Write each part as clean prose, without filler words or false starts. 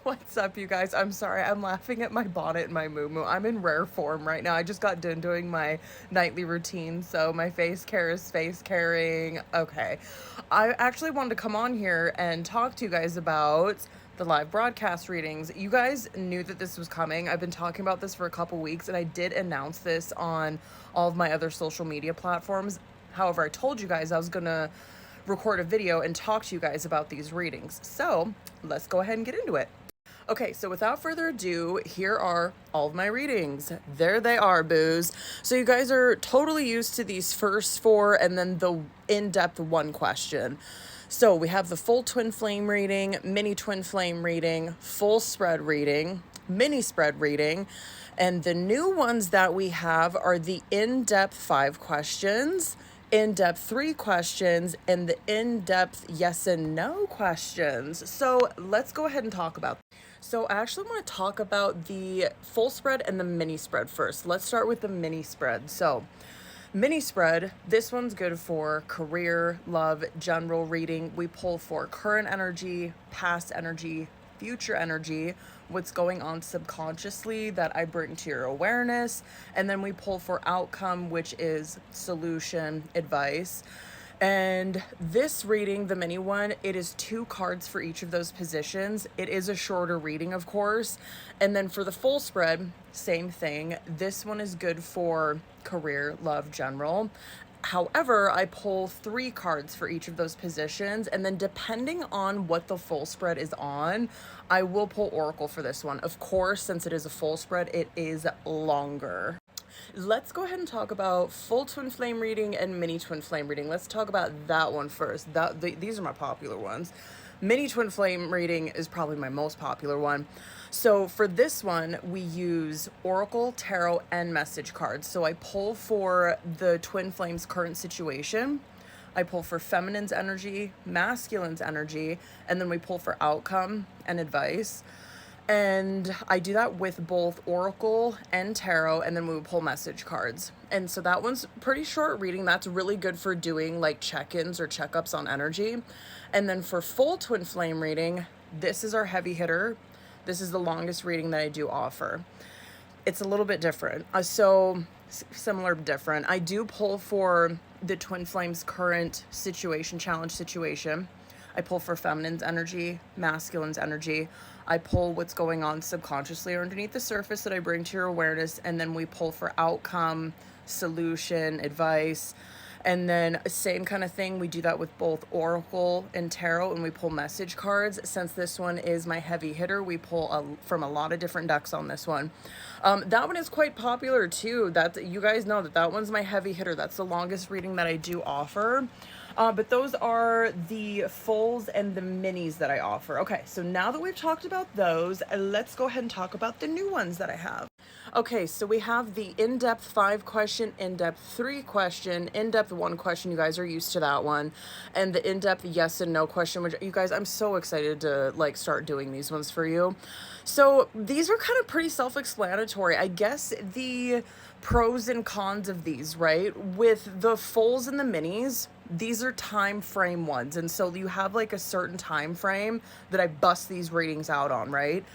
What's up, you guys? I'm sorry, I'm laughing at my bonnet and my moo. I'm in rare form right now. I just got done doing my nightly routine, so my face care is face caring. Okay. I actually wanted to come on here and talk to you guys about the live broadcast readings. You guys knew that this was coming. I've been talking about this for a couple weeks, and I did announce this on all of my other social media platforms. However, I told you guys I was gonna record a video and talk to you guys about these readings. So let's go ahead and get into it. Okay, so without further ado, here are all of my readings. There they are, boos. So you guys are totally used to these first four and then the in-depth one question. So we have the full twin flame reading, mini twin flame reading, full spread reading, mini spread reading, and the new ones that we have are the in-depth 5 questions, in-depth 3 questions, and the in-depth yes and no questions. So let's go ahead and talk about. So I actually want to talk about the full spread and the mini spread first. Let's start with the mini spread. So mini spread, this one's good for career, love, general reading. We pull for current energy, past energy, future energy, what's going on subconsciously that I bring to your awareness. And then we pull for outcome, which is solution, advice. And this reading, the mini one, it is 2 cards for each of those positions. It is a shorter reading, of course. And then for the full spread, same thing. This one is good for career, love, general. However, I pull 3 cards for each of those positions, and then depending on what the full spread is on, I will pull Oracle for this one. Of course, since it is a full spread, it is longer. Let's go ahead and talk about full twin flame reading and mini twin flame reading. Let's talk about that one first. These are my popular ones. Mini twin flame reading is probably my most popular one. So for this one, we use Oracle, Tarot, and message cards. So I pull for the twin flame's current situation. I pull for feminine's energy, masculine's energy, and then we pull for outcome and advice. And I do that with both Oracle and Tarot, and then we would pull message cards. And so that one's pretty short reading. That's really good for doing like check-ins or checkups on energy. And then for full twin flame reading, this is our heavy hitter. This is the longest reading that I do offer. It's a little bit different. Similar, different. I do pull for the twin flame's current situation, challenge situation. I pull for feminine's energy, masculine's energy. I pull what's going on subconsciously or underneath the surface that I bring to your awareness. And then we pull for outcome, solution, advice. And then same kind of thing. We do that with both Oracle and Tarot, and we pull message cards. Since this one is my heavy hitter, we pull from a lot of different decks on this one. That one is quite popular too. You guys know that one's my heavy hitter. That's the longest reading that I do offer. But those are the fulls and the minis that I offer. Okay, so now that we've talked about those, let's go ahead and talk about the new ones that I have. Okay, so we have the in-depth 5 question, in-depth 3 question, in-depth 1 question. You guys are used to that one. And the in-depth yes and no question, which you guys, I'm so excited to like start doing these ones for you. So these are kind of pretty self-explanatory. I guess the pros and cons of these, right? With the fulls and the minis, these are time frame ones. And so you have like a certain time frame that I bust these readings out on, right?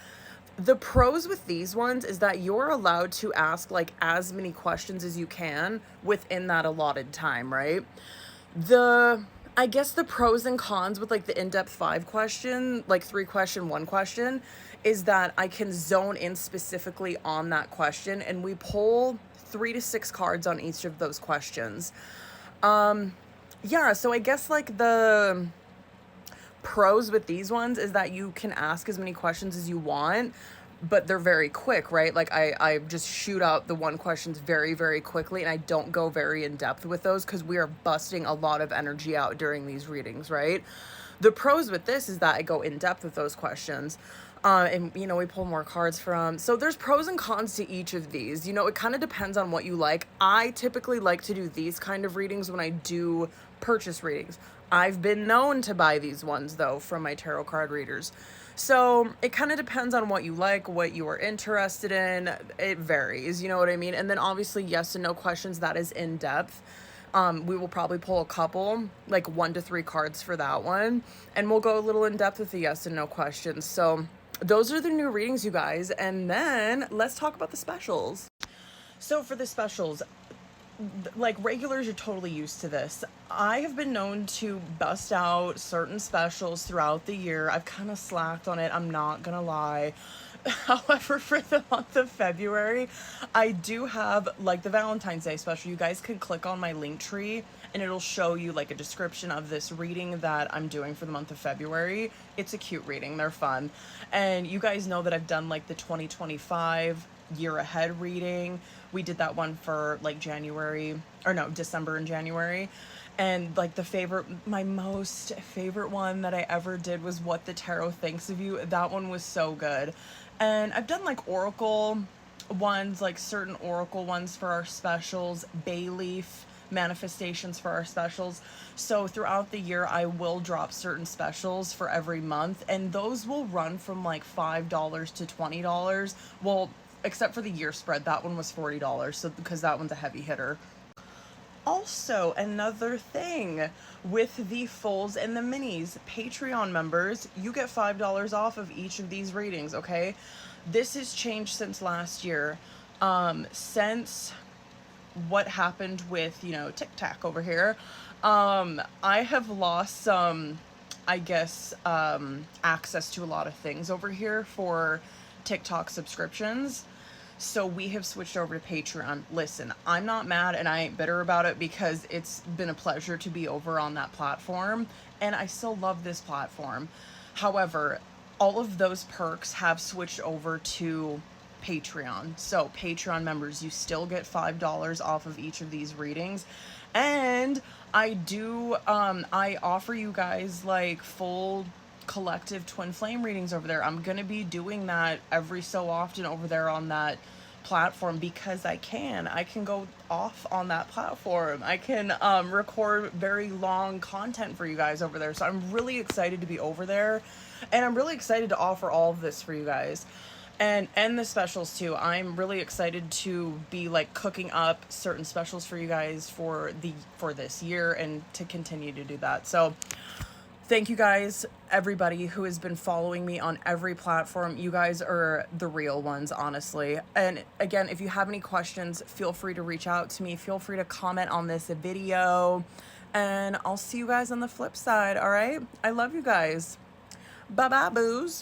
The pros with these ones is that you're allowed to ask like as many questions as you can within that allotted time, right? I guess the pros and cons with like the in-depth 5 question, like 3 question, 1 question, is that I can zone in specifically on that question, and we pull 3 to 6 cards on each of those questions. Yeah, so I guess like the pros with these ones is that you can ask as many questions as you want, but they're very quick, right? Like I just shoot out the 1 questions very, very quickly, and I don't go very in depth with those because we are busting a lot of energy out during these readings, right? The pros with this is that I go in depth with those questions. And we pull more cards from. So there's pros and cons to each of these. It kind of depends on what you like. I typically like to do these kind of readings when I do purchase readings. I've been known to buy these ones though from my tarot card readers. So it kind of depends on what you like, what you are interested in. It varies, you know what I mean? And then obviously yes and no questions, that is in depth. We will probably pull a couple, like 1 to 3 cards for that one. And we'll go a little in depth with the yes and no questions. So those are the new readings, you guys. And then let's talk about the specials. So for the specials, like regulars are totally used to this. I have been known to bust out certain specials throughout the year. I've kind of slacked on it, I'm not gonna lie. However, for the month of February, I do have like the Valentine's Day special. You guys can click on my link tree and it'll show you like a description of this reading that I'm doing for the month of February. It's a cute reading, they're fun. And you guys know that I've done like the 2025 year ahead reading. We did that one for like January, or no, December and January. And like my most favorite one that I ever did was What the Tarot Thinks of You. That one was so good. And I've done like oracle ones, like certain oracle ones for our specials, bay leaf manifestations for our specials. So throughout the year, I will drop certain specials for every month, and those will run from like $5 to $20. Well, except for the year spread, that one was $40. So because that one's a heavy hitter. Also, another thing with the fulls and the minis, Patreon members, you get $5 off of each of these readings, okay? This has changed since last year. Since what happened with, Tic Tac over here, I have lost some, I guess, access to a lot of things over here for TikTok subscriptions. So we have switched over to Patreon. Listen, I'm not mad and I ain't bitter about it because it's been a pleasure to be over on that platform and I still love this platform. However, all of those perks have switched over to Patreon. So Patreon members, you still get $5 off of each of these readings. And I offer you guys like full collective twin flame readings over there. I'm gonna be doing that every so often over there on that platform because I can go off on that platform. I can record very long content for you guys over there. So I'm really excited to be over there and I'm really excited to offer all of this for you guys and the specials too. I'm really excited to be like cooking up certain specials for you guys for this year and to continue to do that. So thank you guys, everybody who has been following me on every platform. You guys are the real ones, honestly. And again, if you have any questions, feel free to reach out to me. Feel free to comment on this video. And I'll see you guys on the flip side, all right? I love you guys. Bye-bye, boos.